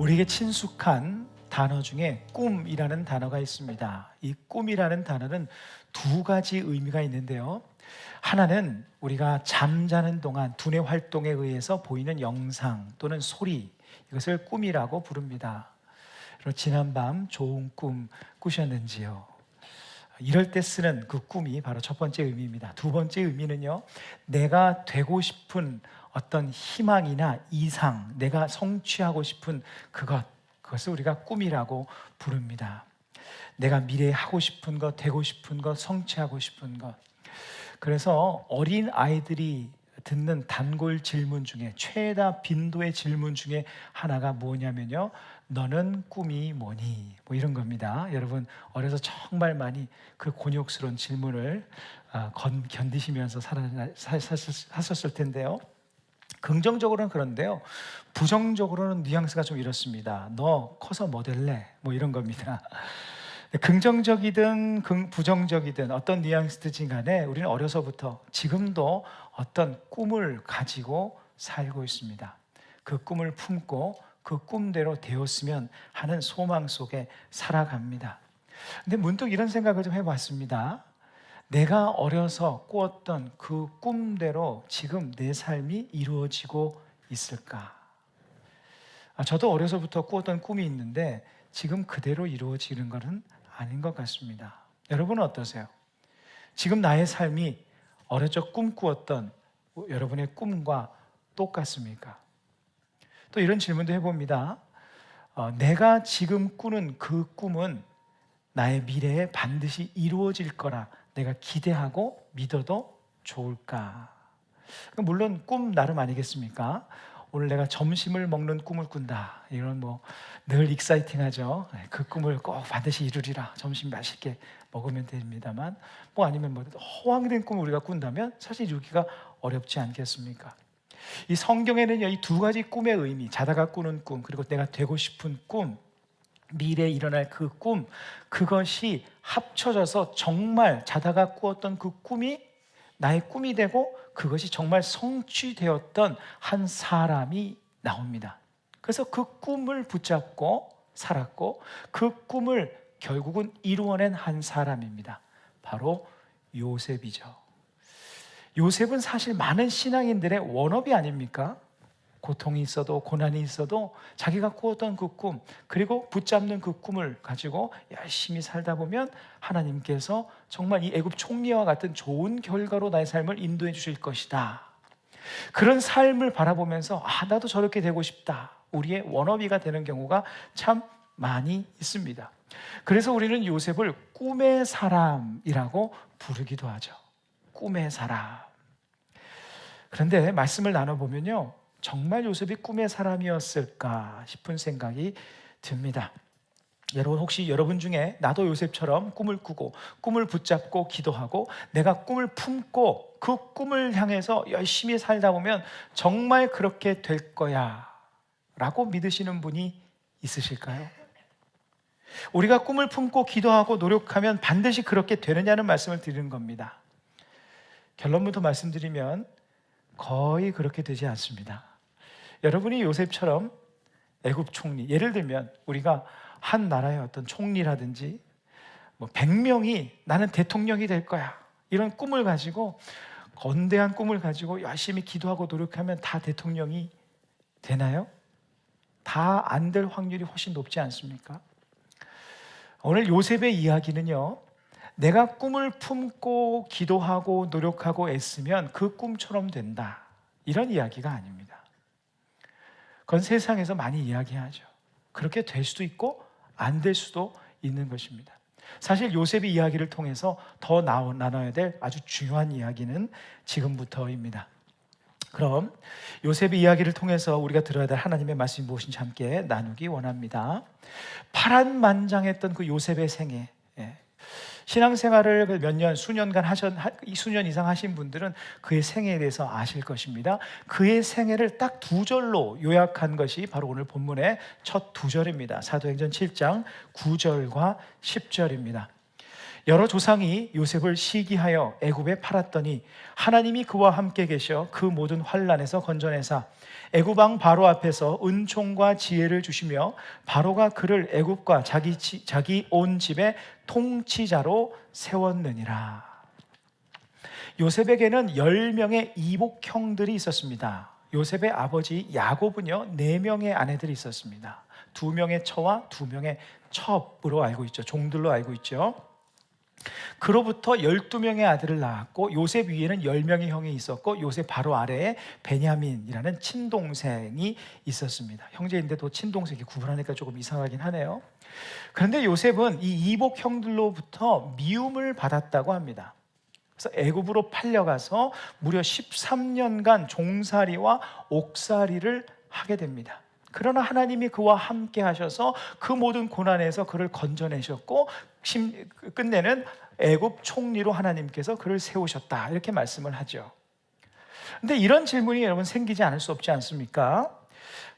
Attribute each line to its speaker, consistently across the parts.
Speaker 1: 우리에게 친숙한 단어 중에 꿈이라는 단어가 있습니다. 이 꿈이라는 단어는 두 가지 의미가 있는데요. 하나는 우리가 잠자는 동안 두뇌 활동에 의해서 보이는 영상 또는 소리, 이것을 꿈이라고 부릅니다. 그리고 지난밤 좋은 꿈 꾸셨는지요? 이럴 때 쓰는 그 꿈이 바로 첫 번째 의미입니다. 두 번째 의미는요, 내가 되고 싶은 어떤 희망이나 이상, 내가 성취하고 싶은 그것을 우리가 꿈이라고 부릅니다. 내가 미래에 하고 싶은 것, 되고 싶은 것, 성취하고 싶은 것. 그래서 어린 아이들이 듣는 단골 질문 중에 최다 빈도의 질문 중에 하나가 뭐냐면요, 너는 꿈이 뭐니? 뭐 이런 겁니다. 여러분 어려서 정말 많이 그 곤욕스러운 질문을 견디시면서 사셨을 텐데요. 긍정적으로는 그런데요, 부정적으로는 뉘앙스가 좀 이렇습니다. 너 커서 뭐 될래? 뭐 이런 겁니다. 긍정적이든 부정적이든 어떤 뉘앙스든지 간에 우리는 어려서부터 지금도 어떤 꿈을 가지고 살고 있습니다. 그 꿈을 품고 그 꿈대로 되었으면 하는 소망 속에 살아갑니다. 근데 문득 이런 생각을 좀 해봤습니다. 내가 어려서 꾸었던 그 꿈대로 지금 내 삶이 이루어지고 있을까? 저도 어려서부터 꾸었던 꿈이 있는데 지금 그대로 이루어지는 것은 아닌 것 같습니다. 여러분은 어떠세요? 지금 나의 삶이 어릴 적 꿈꾸었던 여러분의 꿈과 똑같습니까? 또 이런 질문도 해봅니다. 내가 지금 꾸는 그 꿈은 나의 미래에 반드시 이루어질 거라 내가 기대하고 믿어도 좋을까? 물론 꿈 나름 아니겠습니까? 오늘 내가 점심을 먹는 꿈을 꾼다. 이런 늘 익사이팅하죠. 그 꿈을 꼭 반드시 이루리라. 점심 맛있게 먹으면 됩니다만, 아니면 허황된 꿈을 우리가 꾼다면 사실 이루기가 어렵지 않겠습니까? 이 성경에는요, 이 두 가지 꿈의 의미, 자다가 꾸는 꿈, 그리고 내가 되고 싶은 꿈, 미래에 일어날 그 꿈, 그것이 합쳐져서 정말 자다가 꾸었던 그 꿈이 나의 꿈이 되고 그것이 정말 성취되었던 한 사람이 나옵니다. 그래서 그 꿈을 붙잡고 살았고 그 꿈을 결국은 이루어낸 한 사람입니다. 바로 요셉이죠. 요셉은 사실 많은 신앙인들의 원업이 아닙니까? 고통이 있어도 고난이 있어도 자기가 꾸었던 그 꿈, 그리고 붙잡는 그 꿈을 가지고 열심히 살다 보면 하나님께서 정말 이 애굽 총리와 같은 좋은 결과로 나의 삶을 인도해 주실 것이다. 그런 삶을 바라보면서 나도 저렇게 되고 싶다. 우리의 워너비가 되는 경우가 참 많이 있습니다. 그래서 우리는 요셉을 꿈의 사람이라고 부르기도 하죠. 꿈의 사람. 그런데 말씀을 나눠보면요, 정말 요셉이 꿈의 사람이었을까 싶은 생각이 듭니다. 여러분 혹시 여러분 중에 나도 요셉처럼 꿈을 꾸고 꿈을 붙잡고 기도하고 내가 꿈을 품고 그 꿈을 향해서 열심히 살다 보면 정말 그렇게 될 거야 라고 믿으시는 분이 있으실까요? 우리가 꿈을 품고 기도하고 노력하면 반드시 그렇게 되느냐는 말씀을 드리는 겁니다. 결론부터 말씀드리면 거의 그렇게 되지 않습니다. 여러분이 요셉처럼 애굽 총리, 예를 들면 우리가 한 나라의 어떤 총리라든지 100명이 나는 대통령이 될 거야, 이런 꿈을 가지고, 거대한 꿈을 가지고 열심히 기도하고 노력하면 다 대통령이 되나요? 다 안 될 확률이 훨씬 높지 않습니까? 오늘 요셉의 이야기는요, 내가 꿈을 품고 기도하고 노력하고 애쓰면 그 꿈처럼 된다, 이런 이야기가 아닙니다. 그건 세상에서 많이 이야기하죠. 그렇게 될 수도 있고 안 될 수도 있는 것입니다. 사실 요셉의 이야기를 통해서 더 나눠야 될 아주 중요한 이야기는 지금부터입니다. 그럼 요셉의 이야기를 통해서 우리가 들어야 될 하나님의 말씀이 무엇인지 함께 나누기 원합니다. 파란만장했던 그 요셉의 생애, 신앙생활을 몇 년, 수년 이상 하신 분들은 그의 생애에 대해서 아실 것입니다. 그의 생애를 딱 두 절로 요약한 것이 바로 오늘 본문의 첫 두 절입니다. 사도행전 7장 9절과 10절입니다. 여러 조상이 요셉을 시기하여 애굽에 팔았더니 하나님이 그와 함께 계셔 그 모든 환난에서 건져내사 애굽 왕 바로 앞에서 은총과 지혜를 주시며 바로가 그를 애굽과 자기 온 집의 통치자로 세웠느니라. 요셉에게는 10명의 이복 형들이 있었습니다. 요셉의 아버지 야곱은요 4명의 아내들이 있었습니다. 2명의 처와 2명의 첩으로 알고 있죠. 종들로 알고 있죠. 그로부터 12명의 아들을 낳았고 요셉 위에는 10명의 형이 있었고 요셉 바로 아래에 베냐민이라는 친동생이 있었습니다. 형제인데도 친동생이 구분하니까 조금 이상하긴 하네요. 그런데 요셉은 이 이복 형들로부터 미움을 받았다고 합니다. 그래서 애굽으로 팔려가서 무려 13년간 종살이와 옥살이를 하게 됩니다. 그러나 하나님이 그와 함께 하셔서 그 모든 고난에서 그를 건져내셨고 끝내는 애굽 총리로 하나님께서 그를 세우셨다, 이렇게 말씀을 하죠. 근데 이런 질문이 여러분 생기지 않을 수 없지 않습니까?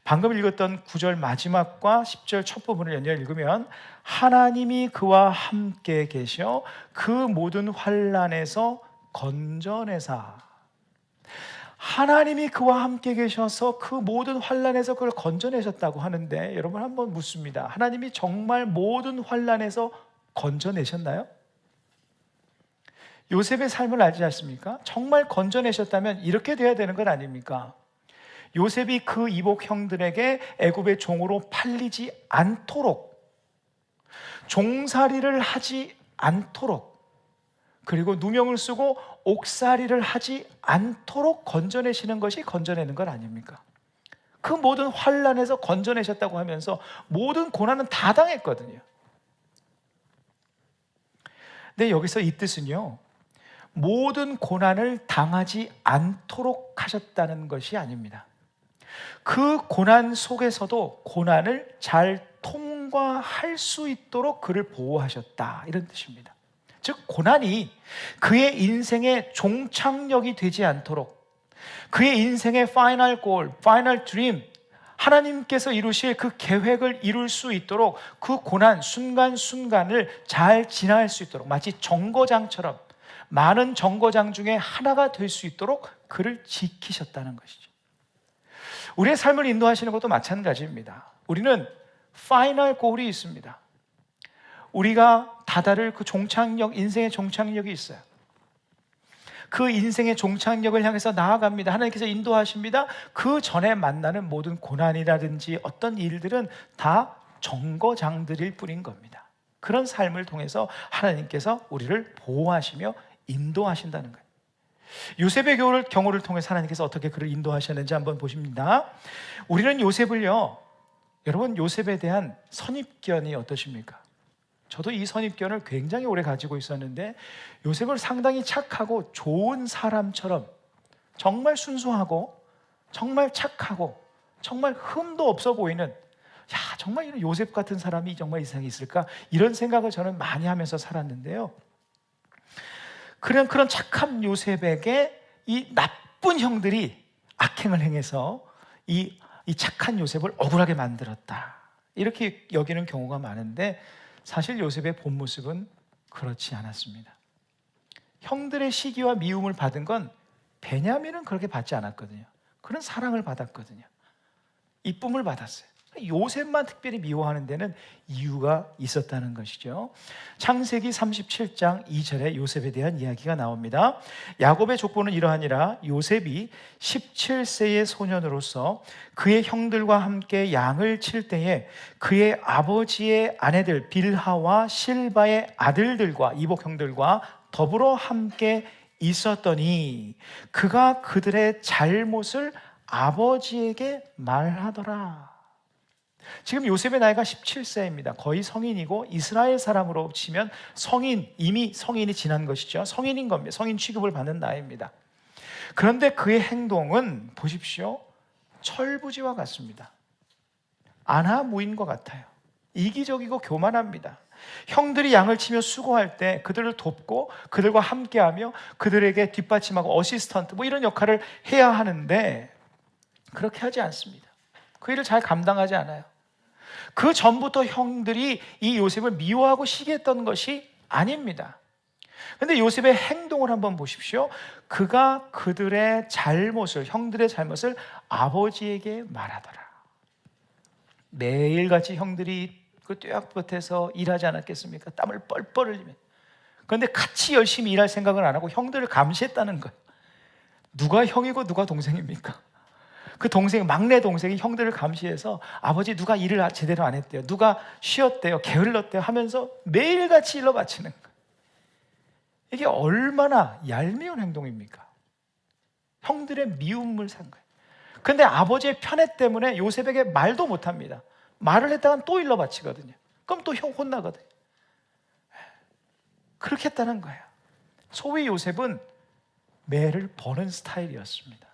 Speaker 1: 방금 읽었던 9절 마지막과 10절 첫 부분을 연이어 읽으면 하나님이 그와 함께 계셔 그 모든 환난에서 건져내사, 하나님이 그와 함께 계셔서 그 모든 환난에서 그를 건져내셨다고 하는데 여러분 한번 묻습니다. 하나님이 정말 모든 환난에서 건져내셨나요? 요셉의 삶을 알지 않습니까? 정말 건져내셨다면 이렇게 돼야 되는 건 아닙니까? 요셉이 그 이복 형들에게 애굽의 종으로 팔리지 않도록, 종살이를 하지 않도록, 그리고 누명을 쓰고 옥살이를 하지 않도록 건져내시는 것이 건져내는 건 아닙니까? 그 모든 환난에서 건져내셨다고 하면서 모든 고난은 다 당했거든요. 근데 여기서 이 뜻은요, 모든 고난을 당하지 않도록 하셨다는 것이 아닙니다. 그 고난 속에서도 고난을 잘 통과할 수 있도록 그를 보호하셨다, 이런 뜻입니다. 즉 고난이 그의 인생의 종착역이 되지 않도록, 그의 인생의 파이널 골, 파이널 드림, 하나님께서 이루실 그 계획을 이룰 수 있도록 그 고난 순간순간을 잘 지나갈 수 있도록, 마치 정거장처럼 많은 정거장 중에 하나가 될 수 있도록 그를 지키셨다는 것이죠. 우리의 삶을 인도하시는 것도 마찬가지입니다. 우리는 파이널 골이 있습니다. 우리가 다다를 그 종착역, 인생의 종착역이 있어요. 그 인생의 종착역을 향해서 나아갑니다. 하나님께서 인도하십니다. 그 전에 만나는 모든 고난이라든지 어떤 일들은 다 정거장들일 뿐인 겁니다. 그런 삶을 통해서 하나님께서 우리를 보호하시며 인도하신다는 거예요. 요셉의 경우를 통해서 하나님께서 어떻게 그를 인도하셨는지 한번 보십니다. 우리는 요셉을요, 여러분 요셉에 대한 선입견이 어떠십니까? 저도 이 선입견을 굉장히 오래 가지고 있었는데 요셉을 상당히 착하고 좋은 사람처럼, 정말 순수하고 정말 착하고 정말 흠도 없어 보이는, 야 정말 이런 요셉 같은 사람이 정말 이 세상에 있을까, 이런 생각을 저는 많이 하면서 살았는데요. 그런 착한 요셉에게 이 나쁜 형들이 악행을 행해서 이 착한 요셉을 억울하게 만들었다, 이렇게 여기는 경우가 많은데 사실 요셉의 본 모습은 그렇지 않았습니다. 형들의 시기와 미움을 받은 건 베냐민은 그렇게 받지 않았거든요. 그런 사랑을 받았거든요. 이쁨을 받았어요. 요셉만 특별히 미워하는 데는 이유가 있었다는 것이죠. 창세기 37장 2절에 요셉에 대한 이야기가 나옵니다. 야곱의 족보는 이러하니라. 요셉이 17세의 소년으로서 그의 형들과 함께 양을 칠 때에 그의 아버지의 아내들 빌하와 실바의 아들들과 이복 형들과 더불어 함께 있었더니 그가 그들의 잘못을 아버지에게 말하더라. 지금 요셉의 나이가 17세입니다. 거의 성인이고 이스라엘 사람으로 치면 이미 성인이 지난 것이죠. 성인인 겁니다. 성인 취급을 받는 나이입니다. 그런데 그의 행동은 보십시오, 철부지와 같습니다. 안하무인과 같아요. 이기적이고 교만합니다. 형들이 양을 치며 수고할 때 그들을 돕고 그들과 함께하며 그들에게 뒷받침하고 어시스턴트 이런 역할을 해야 하는데 그렇게 하지 않습니다. 그 일을 잘 감당하지 않아요. 그 전부터 형들이 이 요셉을 미워하고 시기했던 것이 아닙니다. 근데 요셉의 행동을 한번 보십시오. 그가 그들의 잘못을, 형들의 잘못을 아버지에게 말하더라. 매일같이 형들이 그 뙤약볕에서 일하지 않았겠습니까? 땀을 뻘뻘 흘리면. 그런데 같이 열심히 일할 생각을 안 하고 형들을 감시했다는 거예요. 누가 형이고 누가 동생입니까? 그 동생, 막내 동생이 형들을 감시해서 아버지 누가 일을 제대로 안 했대요, 누가 쉬었대요, 게을렀대요 하면서 매일같이 일러 바치는 거예요. 이게 얼마나 얄미운 행동입니까? 형들의 미움을 산 거예요. 그런데 아버지의 편애 때문에 요셉에게 말도 못합니다. 말을 했다간 또 일러 바치거든요. 그럼 또 형 혼나거든요. 그렇게 했다는 거예요. 소위 요셉은 매를 버는 스타일이었습니다.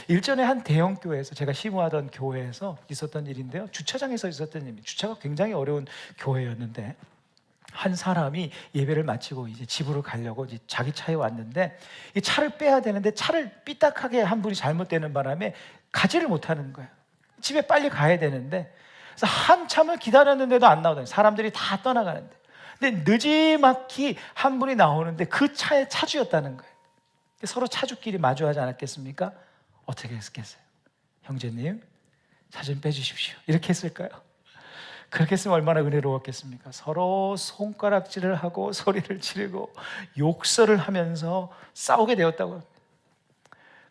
Speaker 1: 일전에 한 대형 교회에서, 제가 시무하던 교회에서 있었던 일인데요, 주차장에서 있었던 일입니다. 주차가 굉장히 어려운 교회였는데 한 사람이 예배를 마치고 이제 집으로 가려고 이제 자기 차에 왔는데 이 차를 빼야 되는데 차를 삐딱하게 한 분이 잘못되는 바람에 가지를 못하는 거예요. 집에 빨리 가야 되는데, 그래서 한참을 기다렸는데도 안 나오더니 사람들이 다 떠나가는데, 근데 느지막이 한 분이 나오는데 그 차에 차주였다는 거예요. 서로 차주끼리 마주하지 않았겠습니까? 어떻게 했겠어요? 형제님, 차 좀 빼주십시오. 이렇게 했을까요? 그렇게 했으면 얼마나 은혜로웠겠습니까? 서로 손가락질을 하고 소리를 지르고 욕설을 하면서 싸우게 되었다고 합니다.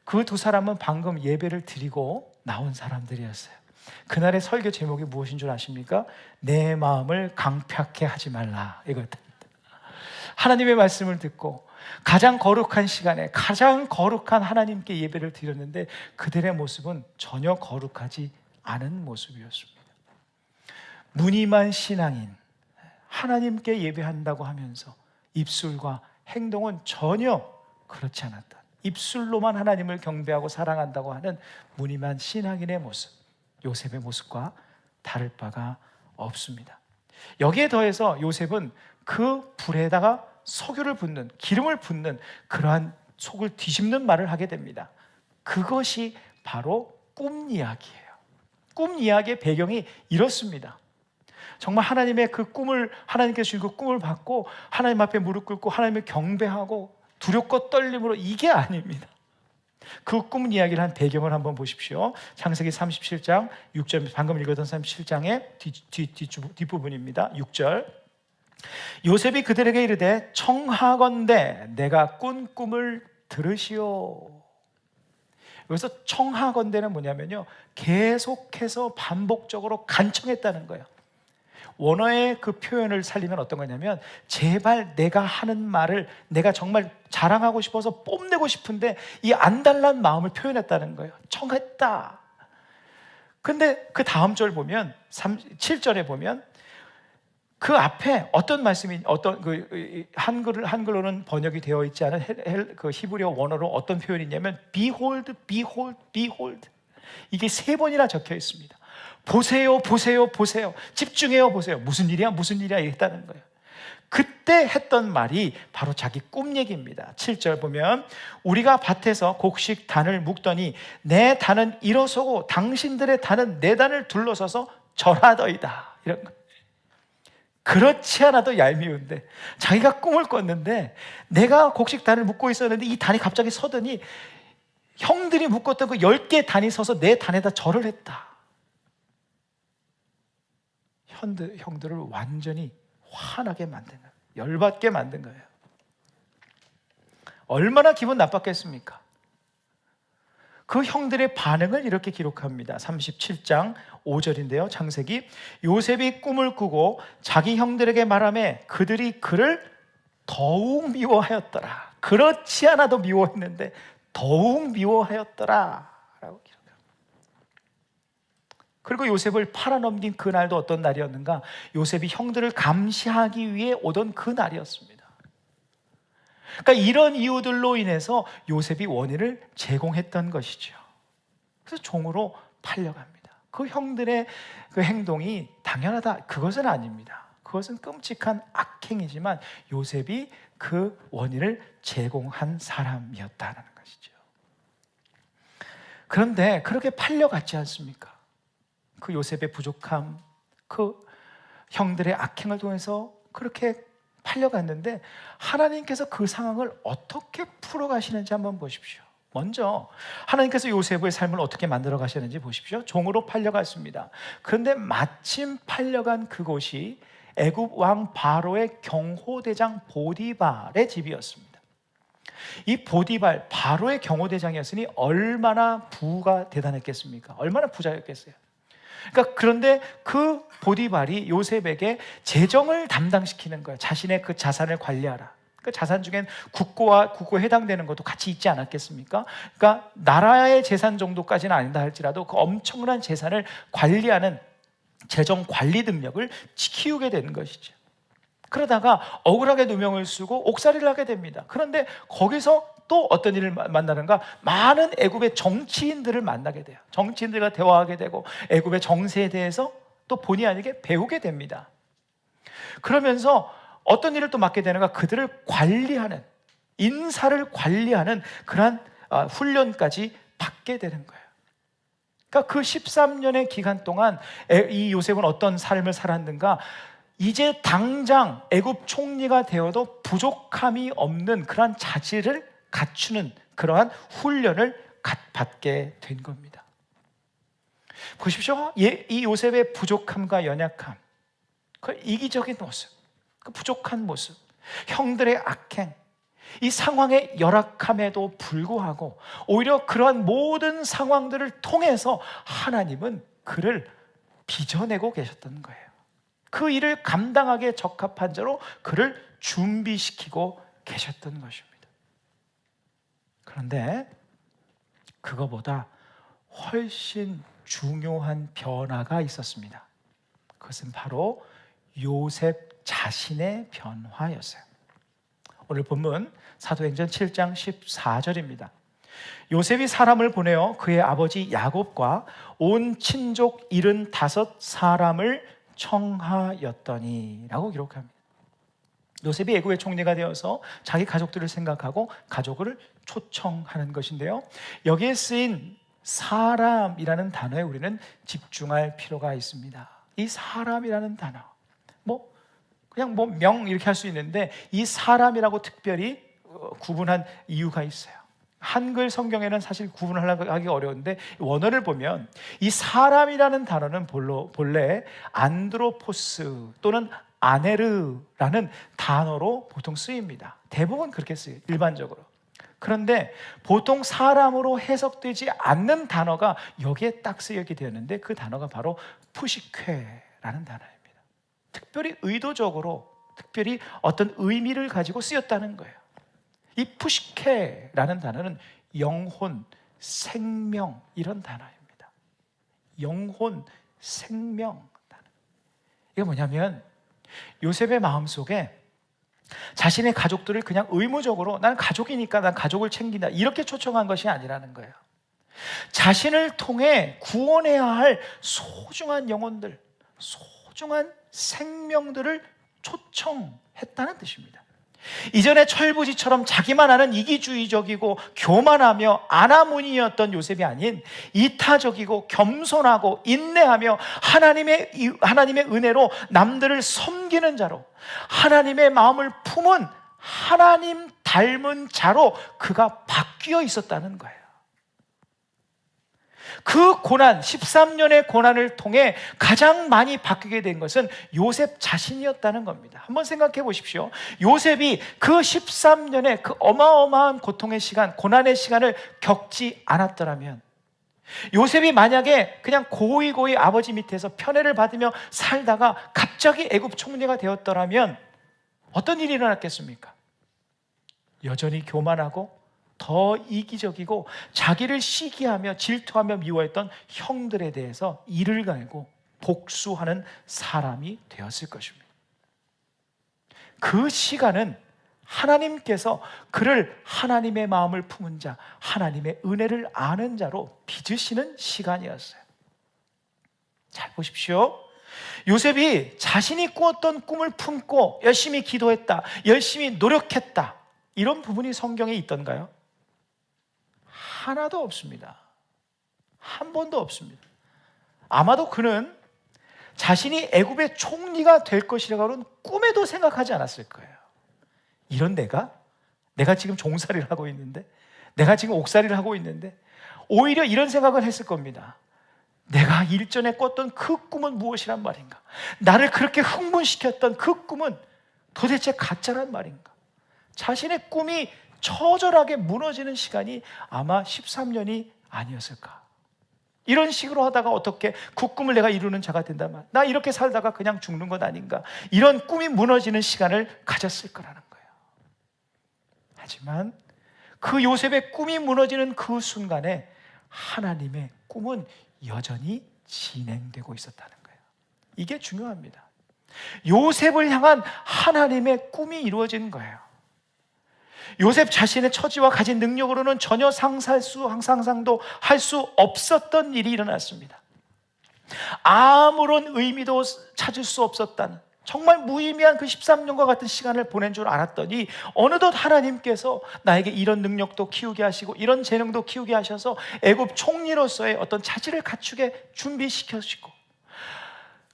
Speaker 1: 그 두 사람은 방금 예배를 드리고 나온 사람들이었어요. 그날의 설교 제목이 무엇인 줄 아십니까? 내 마음을 강팍해 하지 말라, 이거였답니다. 하나님의 말씀을 듣고 가장 거룩한 시간에 가장 거룩한 하나님께 예배를 드렸는데 그들의 모습은 전혀 거룩하지 않은 모습이었습니다. 무늬만 신앙인, 하나님께 예배한다고 하면서 입술과 행동은 전혀 그렇지 않았다. 입술로만 하나님을 경배하고 사랑한다고 하는 무늬만 신앙인의 모습, 요셉의 모습과 다를 바가 없습니다. 여기에 더해서 요셉은 그 불에다가 석유를 붓는, 기름을 붓는 그러한 속을 뒤집는 말을 하게 됩니다. 그것이 바로 꿈 이야기예요. 꿈 이야기의 배경이 이렇습니다. 정말 하나님의 그 꿈을, 하나님께서 주신 그 꿈을 받고 하나님 앞에 무릎 꿇고 하나님을 경배하고 두렵고 떨림으로, 이게 아닙니다. 그 꿈 이야기를 한 배경을 한번 보십시오. 창세기 37장 6절, 방금 읽었던 37장의 뒷부분입니다. 6절. 요셉이 그들에게 이르되 청하건대 내가 꾼 꿈을 들으시오. 여기서 청하건대는 뭐냐면요, 계속해서 반복적으로 간청했다는 거예요. 원어의 그 표현을 살리면 어떤 거냐면, 제발 내가 하는 말을 내가 정말 자랑하고 싶어서 뽐내고 싶은데 이 안달난 마음을 표현했다는 거예요. 청했다. 근데 그 다음 절 보면 7절에 보면 그 앞에 어떤 말씀이, 어떤 그 한글로는 번역이 되어 있지 않은 그 히브리어 원어로 어떤 표현이 있냐면 behold, behold, behold. 이게 3번이나 적혀 있습니다. 보세요, 보세요, 보세요. 집중해요, 보세요. 무슨 일이야, 무슨 일이야 했다는 거예요. 그때 했던 말이 바로 자기 꿈 얘기입니다. 7절 보면 우리가 밭에서 곡식 단을 묶더니 내 단은 일어서고 당신들의 단은 내 단을 둘러서서 절하더이다. 이런 거. 그렇지 않아도 얄미운데, 자기가 꿈을 꿨는데 내가 곡식 단을 묶고 있었는데 이 단이 갑자기 서더니 형들이 묶었던 그 10개의 단이 서서 내 단에다 절을 했다. 형들을 완전히 화나게 만든 거예요. 열받게 만든 거예요. 얼마나 기분 나빴겠습니까? 그 형들의 반응을 이렇게 기록합니다. 37장 5절인데요. 창세기. 요셉이 꿈을 꾸고 자기 형들에게 말하며 그들이 그를 더욱 미워하였더라. 그렇지 않아도 미워했는데 더욱 미워하였더라 라고 기록합니다. 그리고 요셉을 팔아넘긴 그날도 어떤 날이었는가? 요셉이 형들을 감시하기 위해 오던 그 날이었습니다. 그러니까 이런 이유들로 인해서 요셉이 원인을 제공했던 것이죠. 그래서 종으로 팔려갑니다. 그 형들의 그 행동이 당연하다, 그것은 아닙니다. 그것은 끔찍한 악행이지만 요셉이 그 원인을 제공한 사람이었다는 것이죠. 그런데 그렇게 팔려갔지 않습니까? 그 요셉의 부족함, 그 형들의 악행을 통해서 그렇게 팔려갔는데 하나님께서 그 상황을 어떻게 풀어가시는지 한번 보십시오. 먼저 하나님께서 요셉의 삶을 어떻게 만들어 가셨는지 보십시오. 종으로 팔려갔습니다. 그런데 마침 팔려간 그곳이 애굽 왕 바로의 경호대장 보디발의 집이었습니다. 이 보디발, 바로의 경호대장이었으니 얼마나 부가 대단했겠습니까? 얼마나 부자였겠어요. 그러니까 그런데 그 보디발이 요셉에게 재정을 담당시키는 거예요. 자신의 그 자산을 관리하라. 그 자산 중엔 국고에 해당되는 것도 같이 있지 않았겠습니까? 그러니까 나라의 재산 정도까지는 아니다 할지라도 그 엄청난 재산을 관리하는 재정 관리 능력을 키우게 되는 것이죠. 그러다가 억울하게 누명을 쓰고 옥살이를 하게 됩니다. 그런데 거기서 또 어떤 일을 만나는가? 많은 애굽의 정치인들을 만나게 돼요. 정치인들과 대화하게 되고 애굽의 정세에 대해서 또 본의 아니게 배우게 됩니다. 그러면서 어떤 일을 또 맡게 되는가? 그들을 관리하는, 인사를 관리하는 그러한 훈련까지 받게 되는 거예요. 그러니까 그 13년의 기간 동안 이 요셉은 어떤 삶을 살았는가? 이제 당장 애굽 총리가 되어도 부족함이 없는 그러한 자질을 갖추는 그러한 훈련을 받게 된 겁니다. 보십시오. 이 요셉의 부족함과 연약함, 그 이기적인 모습, 그 부족한 모습, 형들의 악행, 이 상황의 열악함에도 불구하고 오히려 그러한 모든 상황들을 통해서 하나님은 그를 빚어내고 계셨던 거예요. 그 일을 감당하기에 적합한 자로 그를 준비시키고 계셨던 것입니다. 그런데 그거보다 훨씬 중요한 변화가 있었습니다. 그것은 바로 요셉 자신의 변화였어요. 오늘 본문 사도행전 7장 14절입니다. 요셉이 사람을 보내어 그의 아버지 야곱과 온 친족 75사람을 청하였더니 라고 기록합니다. 요셉이 애굽의 총리가 되어서 자기 가족들을 생각하고 가족을 초청하는 것인데요, 여기에 쓰인 사람이라는 단어에 우리는 집중할 필요가 있습니다. 이 사람이라는 단어, 그냥 명 이렇게 할 수 있는데 이 사람이라고 특별히 구분한 이유가 있어요. 한글 성경에는 사실 구분하기 어려운데 원어를 보면 이 사람이라는 단어는 본래 안드로포스 또는 아네르라는 단어로 보통 쓰입니다. 대부분 그렇게 쓰여요, 일반적으로. 그런데 보통 사람으로 해석되지 않는 단어가 여기에 딱 쓰여게 되었는데 그 단어가 바로 푸시쾌라는 단어입니다. 특별히 의도적으로, 특별히 어떤 의미를 가지고 쓰였다는 거예요. 이 푸시케라는 단어는 영혼, 생명 이런 단어입니다. 영혼, 생명 단어. 이게 뭐냐면 요셉의 마음속에 자신의 가족들을 그냥 의무적으로 난 가족이니까 난 가족을 챙긴다 이렇게 초청한 것이 아니라는 거예요. 자신을 통해 구원해야 할 소중한 영혼들, 소중한 생명들을 초청했다는 뜻입니다. 이전에 철부지처럼 자기만 아는 이기주의적이고 교만하며 아나무니였던 요셉이 아닌 이타적이고 겸손하고 인내하며 하나님의 은혜로 남들을 섬기는 자로, 하나님의 마음을 품은 하나님 닮은 자로 그가 바뀌어 있었다는 거예요. 그 고난, 13년의 고난을 통해 가장 많이 바뀌게 된 것은 요셉 자신이었다는 겁니다. 한번 생각해 보십시오. 요셉이 그 13년의 그 어마어마한 고통의 시간, 고난의 시간을 겪지 않았더라면, 요셉이 만약에 그냥 고이고이 아버지 밑에서 편애를 받으며 살다가 갑자기 애굽 총리가 되었더라면 어떤 일이 일어났겠습니까? 여전히 교만하고 더 이기적이고 자기를 시기하며 질투하며 미워했던 형들에 대해서 이를 갈고 복수하는 사람이 되었을 것입니다. 그 시간은 하나님께서 그를 하나님의 마음을 품은 자, 하나님의 은혜를 아는 자로 빚으시는 시간이었어요. 잘 보십시오. 요셉이 자신이 꾸었던 꿈을 품고 열심히 기도했다, 열심히 노력했다, 이런 부분이 성경에 있던가요? 하나도 없습니다. 한 번도 없습니다. 아마도 그는 자신이 애굽의 총리가 될 것이라고는 꿈에도 생각하지 않았을 거예요. 이런 내가 지금 종살이를 하고 있는데, 내가 지금 옥살이를 하고 있는데, 오히려 이런 생각을 했을 겁니다. 내가 일전에 꿨던 그 꿈은 무엇이란 말인가? 나를 그렇게 흥분시켰던 그 꿈은 도대체 가짜란 말인가? 자신의 꿈이 처절하게 무너지는 시간이 아마 13년이 아니었을까? 이런 식으로 하다가 어떻게 그 꿈을 내가 이루는 자가 된다면, 나 이렇게 살다가 그냥 죽는 것 아닌가? 이런 꿈이 무너지는 시간을 가졌을 거라는 거예요. 하지만 그 요셉의 꿈이 무너지는 그 순간에 하나님의 꿈은 여전히 진행되고 있었다는 거예요. 이게 중요합니다. 요셉을 향한 하나님의 꿈이 이루어진 거예요. 요셉 자신의 처지와 가진 능력으로는 전혀 상상도 할 수 없었던 일이 일어났습니다. 아무런 의미도 찾을 수 없었다는, 정말 무의미한 그 13년과 같은 시간을 보낸 줄 알았더니 어느덧 하나님께서 나에게 이런 능력도 키우게 하시고 이런 재능도 키우게 하셔서 애굽 총리로서의 어떤 자질을 갖추게 준비시켜주시고,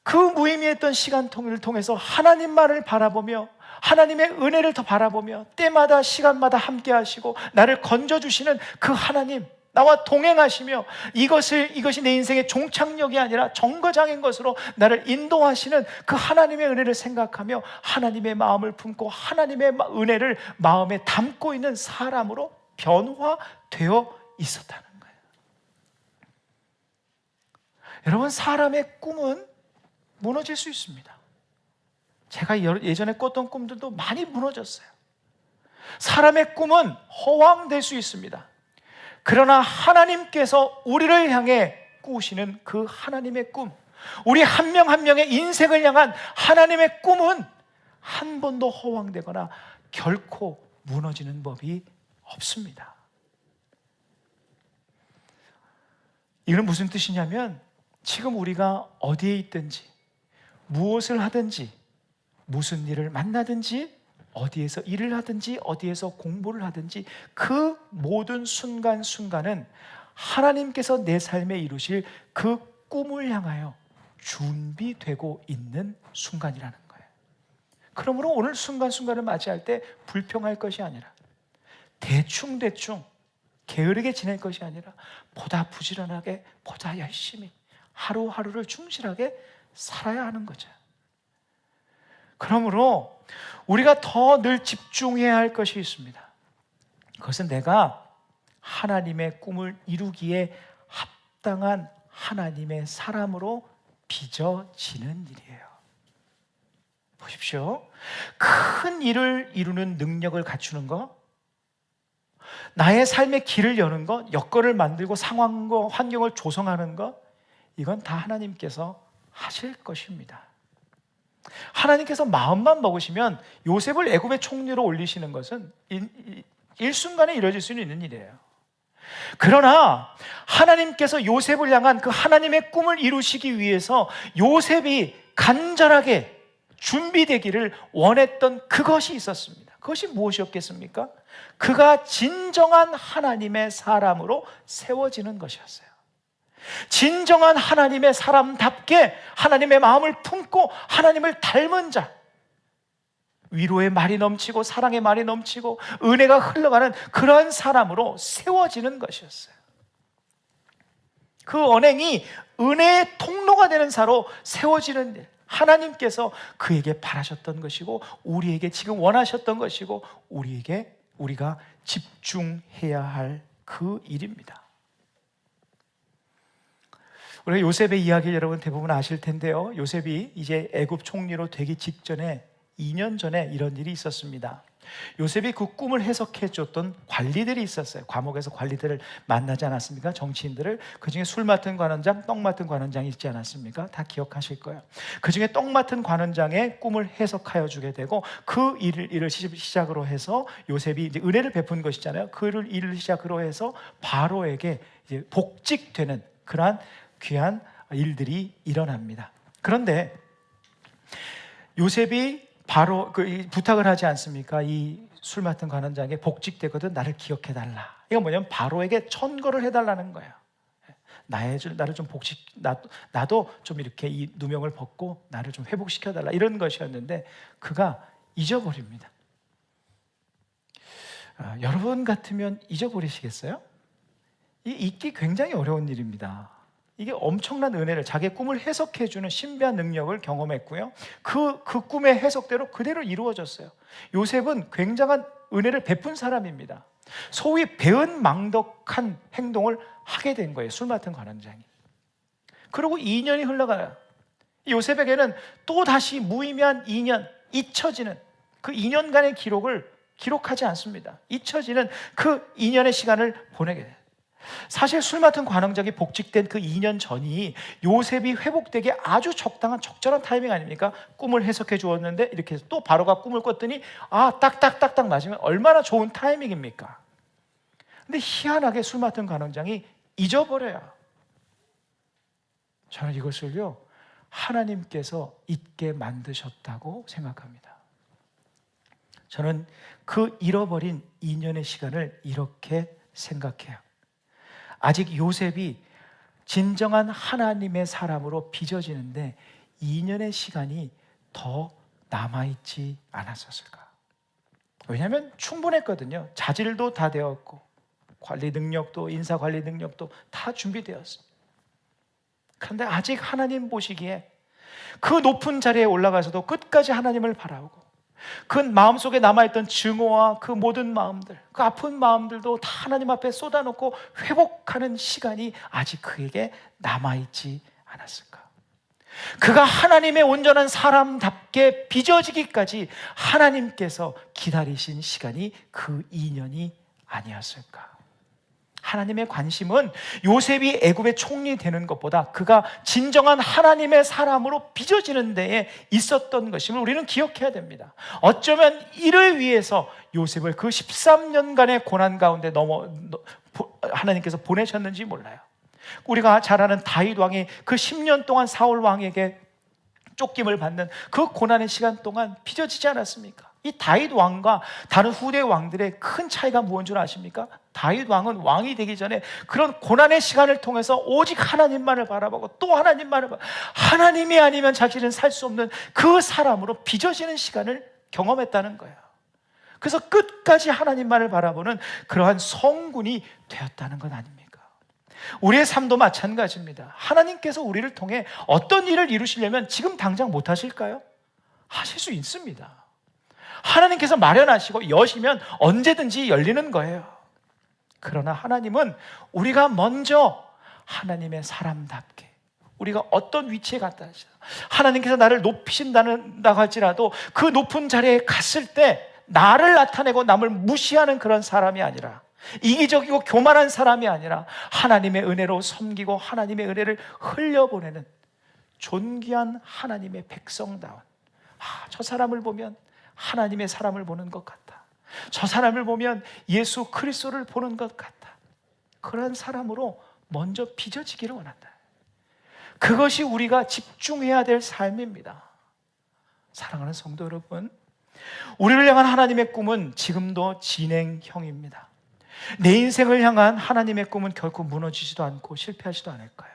Speaker 1: 그 무의미했던 시간 통해서 하나님만을 바라보며 하나님의 은혜를 더 바라보며 때마다 시간마다 함께 하시고 나를 건져주시는 그 하나님, 나와 동행하시며 이것이 내 인생의 종착역이 아니라 정거장인 것으로 나를 인도하시는 그 하나님의 은혜를 생각하며 하나님의 마음을 품고 하나님의 은혜를 마음에 담고 있는 사람으로 변화되어 있었다는 거예요. 여러분, 사람의 꿈은 무너질 수 있습니다. 제가 예전에 꿨던 꿈들도 많이 무너졌어요. 사람의 꿈은 허황될 수 있습니다. 그러나 하나님께서 우리를 향해 꾸시는 그 하나님의 꿈, 우리 한 명 한 명의 인생을 향한 하나님의 꿈은 한 번도 허황되거나 결코 무너지는 법이 없습니다. 이건 무슨 뜻이냐면, 지금 우리가 어디에 있든지, 무엇을 하든지, 무슨 일을 만나든지, 어디에서 일을 하든지, 어디에서 공부를 하든지 그 모든 순간순간은 하나님께서 내 삶에 이루실 그 꿈을 향하여 준비되고 있는 순간이라는 거예요. 그러므로 오늘 순간순간을 맞이할 때 불평할 것이 아니라, 대충 게으르게 지낼 것이 아니라 보다 부지런하게, 보다 열심히 하루하루를 충실하게 살아야 하는 거죠. 그러므로 우리가 더 늘 집중해야 할 것이 있습니다. 그것은 내가 하나님의 꿈을 이루기에 합당한 하나님의 사람으로 빚어지는 일이에요. 보십시오. 큰 일을 이루는 능력을 갖추는 것, 나의 삶의 길을 여는 것, 여건을 만들고 상황과 환경을 조성하는 것, 이건 다 하나님께서 하실 것입니다. 하나님께서 마음만 먹으시면 요셉을 애굽의 총리로 올리시는 것은 일순간에 이루어질 수 있는 일이에요. 그러나 하나님께서 요셉을 향한 그 하나님의 꿈을 이루시기 위해서 요셉이 간절하게 준비되기를 원했던 그것이 있었습니다. 그것이 무엇이었겠습니까? 그가 진정한 하나님의 사람으로 세워지는 것이었어요. 진정한 하나님의 사람답게 하나님의 마음을 품고 하나님을 닮은 자, 위로의 말이 넘치고 사랑의 말이 넘치고 은혜가 흘러가는 그런 사람으로 세워지는 것이었어요. 그 언행이 은혜의 통로가 되는 사로 세워지는 일, 하나님께서 그에게 바라셨던 것이고 우리에게 지금 원하셨던 것이고 우리가 집중해야 할 그 일입니다. 우리가 요셉의 이야기를 여러분 대부분 아실 텐데요, 요셉이 이제 애굽 총리로 되기 직전에 2년 전에 이런 일이 있었습니다. 요셉이 그 꿈을 해석해 줬던 관리들이 있었어요. 감옥에서 관리들을 만나지 않았습니까? 정치인들을. 그 중에 술 맡은 관원장, 떡 맡은 관원장이 있지 않았습니까? 다 기억하실 거예요. 그 중에 떡 맡은 관원장의 꿈을 해석하여 주게 되고 그 일을 시작으로 해서 요셉이 이제 은혜를 베푼 것이잖아요. 그 일을 시작으로 해서 바로에게 이제 복직되는 그러한 귀한 일들이 일어납니다. 그런데 요셉이 바로 부탁을 하지 않습니까? 이 술 맡은 관원장에게 복직되거든 나를 기억해달라. 이건 뭐냐면 바로에게 천거를 해달라는 거예요. 나를 좀 나도 좀 이렇게 이 누명을 벗고 나를 좀 회복시켜달라, 이런 것이었는데 그가 잊어버립니다. 여러분 같으면 잊어버리시겠어요? 이 잊기 굉장히 어려운 일입니다. 이게 엄청난 은혜를, 자기의 꿈을 해석해주는 신비한 능력을 경험했고요. 그 꿈의 해석대로 그대로 이루어졌어요. 요셉은 굉장한 은혜를 베푼 사람입니다. 소위 배은망덕한 행동을 하게 된 거예요, 술 맡은 관원장이. 그리고 2년이 흘러가요. 요셉에게는 또 다시 무의미한 2년, 잊혀지는 그 2년간의 기록을 기록하지 않습니다. 잊혀지는 그 2년의 시간을 보내게 돼요. 사실 술 맡은 관원장이 복직된 그 2년 전이 요셉이 회복되기에 아주 적절한 타이밍 아닙니까? 꿈을 해석해 주었는데 이렇게 해서 또 바로가 꿈을 꿨더니 딱딱딱딱 맞으면 얼마나 좋은 타이밍입니까? 근데 희한하게 술 맡은 관원장이 잊어버려요. 저는 이것을요, 하나님께서 잊게 만드셨다고 생각합니다. 저는 그 잃어버린 2년의 시간을 이렇게 생각해요. 아직 요셉이 진정한 하나님의 사람으로 빚어지는데 2년의 시간이 더 남아있지 않았었을까? 왜냐하면 충분했거든요. 자질도 다 되었고 관리 능력도, 인사 관리 능력도 다 준비되었어요. 그런데 아직 하나님 보시기에 그 높은 자리에 올라가서도 끝까지 하나님을 바라보고 그 마음속에 남아있던 증오와 그 모든 마음들, 그 아픈 마음들도 다 하나님 앞에 쏟아놓고 회복하는 시간이 아직 그에게 남아있지 않았을까? 그가 하나님의 온전한 사람답게 빚어지기까지 하나님께서 기다리신 시간이 그 2년이 아니었을까? 하나님의 관심은 요셉이 애굽의 총리 되는 것보다 그가 진정한 하나님의 사람으로 빚어지는 데에 있었던 것임을 우리는 기억해야 됩니다. 어쩌면 이를 위해서 요셉을 그 13년간의 고난 가운데 하나님께서 보내셨는지 몰라요. 우리가 잘 아는 다윗 왕이 그 10년 동안 사울 왕에게 쫓김을 받는 그 고난의 시간 동안 빚어지지 않았습니까? 이 다윗 왕과 다른 후대 왕들의 큰 차이가 무엇인 줄 아십니까? 다윗 왕은 왕이 되기 전에 그런 고난의 시간을 통해서 오직 하나님만을 바라보고 또 하나님만을 하나님이 아니면 자신은 살 수 없는 그 사람으로 빚어지는 시간을 경험했다는 거예요. 그래서 끝까지 하나님만을 바라보는 그러한 성군이 되었다는 것 아닙니까? 우리의 삶도 마찬가지입니다. 하나님께서 우리를 통해 어떤 일을 이루시려면 지금 당장 못 하실까요? 하실 수 있습니다. 하나님께서 마련하시고 여시면 언제든지 열리는 거예요. 그러나 하나님은 우리가 먼저 하나님의 사람답게, 우리가 어떤 위치에 갔다 하시다, 하나님께서 나를 높이신다고 할지라도 그 높은 자리에 갔을 때 나를 나타내고 남을 무시하는 그런 사람이 아니라, 이기적이고 교만한 사람이 아니라 하나님의 은혜로 섬기고 하나님의 은혜를 흘려보내는 존귀한 하나님의 백성다운, 저 사람을 보면 하나님의 사람을 보는 것 같다, 저 사람을 보면 예수 그리스도를 보는 것 같다, 그런 사람으로 먼저 빚어지기를 원한다. 그것이 우리가 집중해야 될 삶입니다. 사랑하는 성도 여러분, 우리를 향한 하나님의 꿈은 지금도 진행형입니다. 내 인생을 향한 하나님의 꿈은 결코 무너지지도 않고 실패하지도 않을 거예요.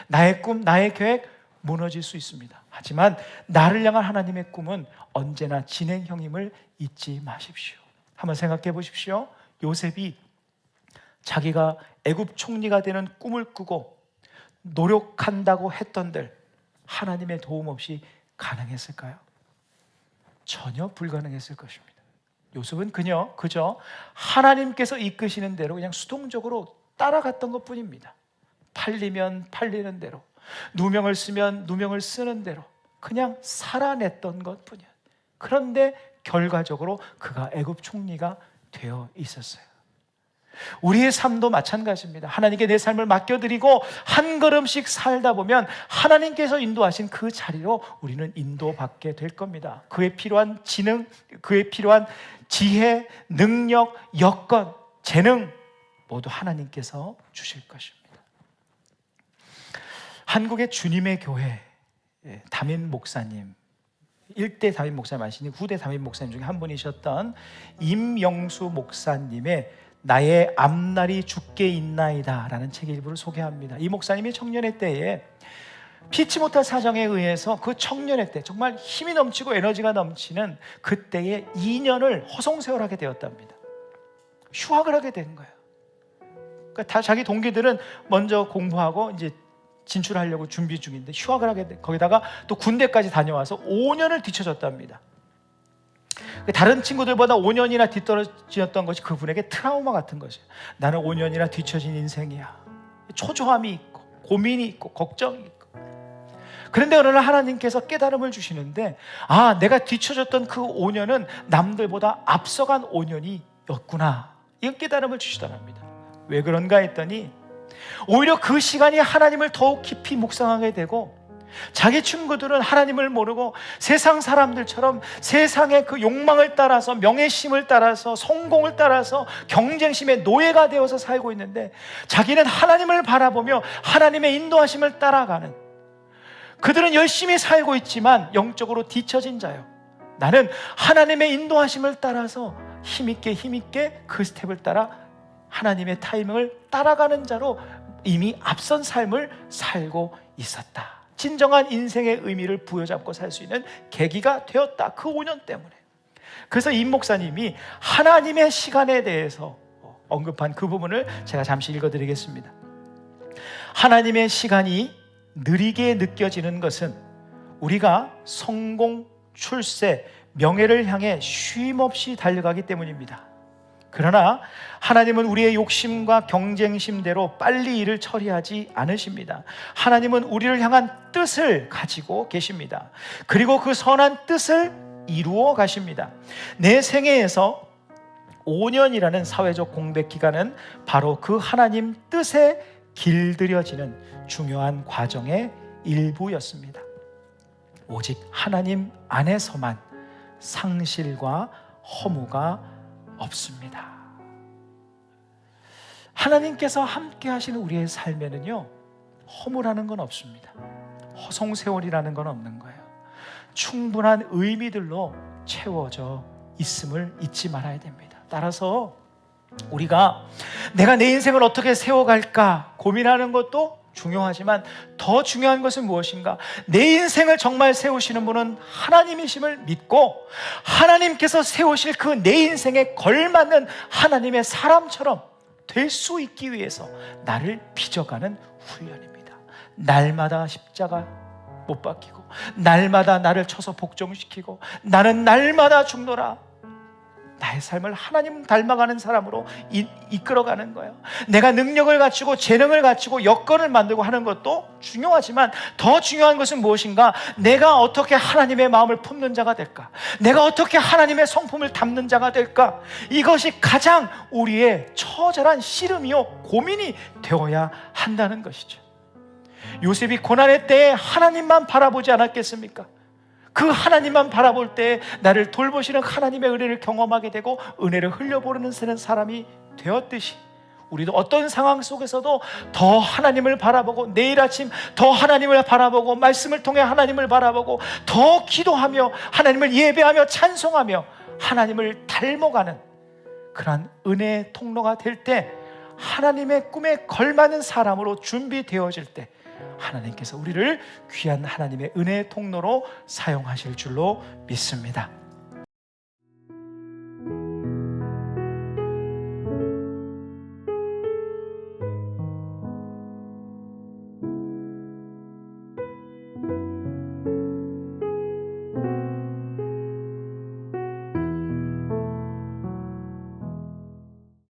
Speaker 1: 나의 꿈, 나의 계획 무너질 수 있습니다. 하지만 나를 향한 하나님의 꿈은 언제나 진행형임을 잊지 마십시오. 한번 생각해 보십시오. 요셉이 자기가 애굽 총리가 되는 꿈을 꾸고 노력한다고 했던들 하나님의 도움 없이 가능했을까요? 전혀 불가능했을 것입니다. 요셉은 그저 하나님께서 이끄시는 대로 그냥 수동적으로 따라갔던 것뿐입니다. 팔리면 팔리는 대로, 누명을 쓰면 누명을 쓰는 대로 그냥 살아냈던 것뿐이에요. 그런데 결과적으로 그가 애굽 총리가 되어 있었어요. 우리의 삶도 마찬가지입니다. 하나님께 내 삶을 맡겨드리고 한 걸음씩 살다 보면 하나님께서 인도하신 그 자리로 우리는 인도받게 될 겁니다. 그에 필요한 지능, 그에 필요한 지혜, 능력, 여건, 재능 모두 하나님께서 주실 것입니다. 한국의 주님의 교회 담임 목사님, 1대 담임 목사님 아시니 후대 담임 목사님 중에 한 분이셨던 임영수 목사님의 나의 앞날이 주께 있나이다 라는 책 일부를 소개합니다. 이 목사님이 청년의 때에 피치 못할 사정에 의해서 그 청년의 때 정말 힘이 넘치고 에너지가 넘치는 그때의 2년을 허송세월하게 되었답니다. 휴학을 하게 된 거예요. 그러니까 다 자기 동기들은 먼저 공부하고 이제 진출하려고 준비 중인데 휴학을 하게 돼. 거기다가 또 군대까지 다녀와서 5년을 뒤처졌답니다. 다른 친구들보다 5년이나 뒤떨어졌던 것이 그분에게 트라우마 같은 것이에요. 나는 5년이나 뒤처진 인생이야. 초조함이 있고 고민이 있고 걱정이 있고. 그런데 어느 날 하나님께서 깨달음을 주시는데, 아, 내가 뒤처졌던 그 5년은 남들보다 앞서간 5년이었구나. 이런 깨달음을 주시더랍니다. 왜 그런가 했더니 오히려 그 시간이 하나님을 더욱 깊이 묵상하게 되고, 자기 친구들은 하나님을 모르고 세상 사람들처럼 세상의 그 욕망을 따라서, 명예심을 따라서, 성공을 따라서 경쟁심의 노예가 되어서 살고 있는데, 자기는 하나님을 바라보며 하나님의 인도하심을 따라가는, 그들은 열심히 살고 있지만 영적으로 뒤처진 자요. 나는 하나님의 인도하심을 따라서 힘있게 그 스텝을 따라 하나님의 타이밍을 따라가는 자로 이미 앞선 삶을 살고 있었다. 진정한 인생의 의미를 부여잡고 살 수 있는 계기가 되었다. 그 5년 때문에. 그래서 임 목사님이 하나님의 시간에 대해서 언급한 그 부분을 제가 잠시 읽어드리겠습니다. 하나님의 시간이 느리게 느껴지는 것은 우리가 성공, 출세, 명예를 향해 쉼없이 달려가기 때문입니다. 그러나 하나님은 우리의 욕심과 경쟁심대로 빨리 일을 처리하지 않으십니다. 하나님은 우리를 향한 뜻을 가지고 계십니다. 그리고 그 선한 뜻을 이루어 가십니다. 내 생애에서 5년이라는 사회적 공백 기간은 바로 그 하나님 뜻에 길들여지는 중요한 과정의 일부였습니다. 오직 하나님 안에서만 상실과 허무가 없습니다. 하나님께서 함께 하시는 우리의 삶에는요, 허무라는 건 없습니다. 허송세월이라는 건 없는 거예요. 충분한 의미들로 채워져 있음을 잊지 말아야 됩니다. 따라서 우리가 내가 내 인생을 어떻게 세워갈까 고민하는 것도 중요하지만 더 중요한 것은 무엇인가? 내 인생을 정말 세우시는 분은 하나님이심을 믿고 하나님께서 세우실 그 내 인생에 걸맞는 하나님의 사람처럼 될 수 있기 위해서 나를 빚어가는 훈련입니다. 날마다 십자가 못 박히고, 날마다 나를 쳐서 복종시키고, 나는 날마다 죽노라. 나의 삶을 하나님 닮아가는 사람으로 이끌어가는 거예요. 내가 능력을 갖추고 재능을 갖추고 여건을 만들고 하는 것도 중요하지만 더 중요한 것은 무엇인가? 내가 어떻게 하나님의 마음을 품는 자가 될까? 내가 어떻게 하나님의 성품을 담는 자가 될까? 이것이 가장 우리의 처절한 씨름이요 고민이 되어야 한다는 것이죠. 요셉이 고난의 때에 하나님만 바라보지 않았겠습니까? 그 하나님만 바라볼 때 나를 돌보시는 하나님의 은혜를 경험하게 되고 은혜를 흘려보내는 사람이 되었듯이, 우리도 어떤 상황 속에서도 더 하나님을 바라보고, 내일 아침 더 하나님을 바라보고, 말씀을 통해 하나님을 바라보고, 더 기도하며 하나님을 예배하며 찬송하며 하나님을 닮아가는 그러한 은혜의 통로가 될 때, 하나님의 꿈에 걸맞는 사람으로 준비되어질 때 하나님께서 우리를 귀한 하나님의 은혜의 통로로 사용하실 줄로 믿습니다.